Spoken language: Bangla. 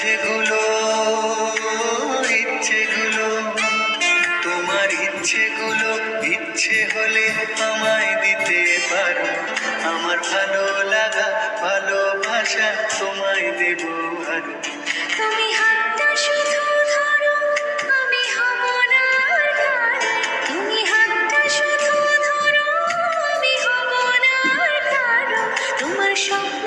ইচ্ছেগুলো ইচ্ছেগুলো তোমার ইচ্ছেগুলো ইচ্ছে হলে আমায় দিতে পারো। আমার ভালো লাগা ভালোবাসা তোমায় দেব আরো। তুমি হাতটা শুধু ধরো, আমি হব না আর কারো। তুমি হাতটা শুধু ধরো, আমি হব না আর কারো। তোমার স্বপ্ন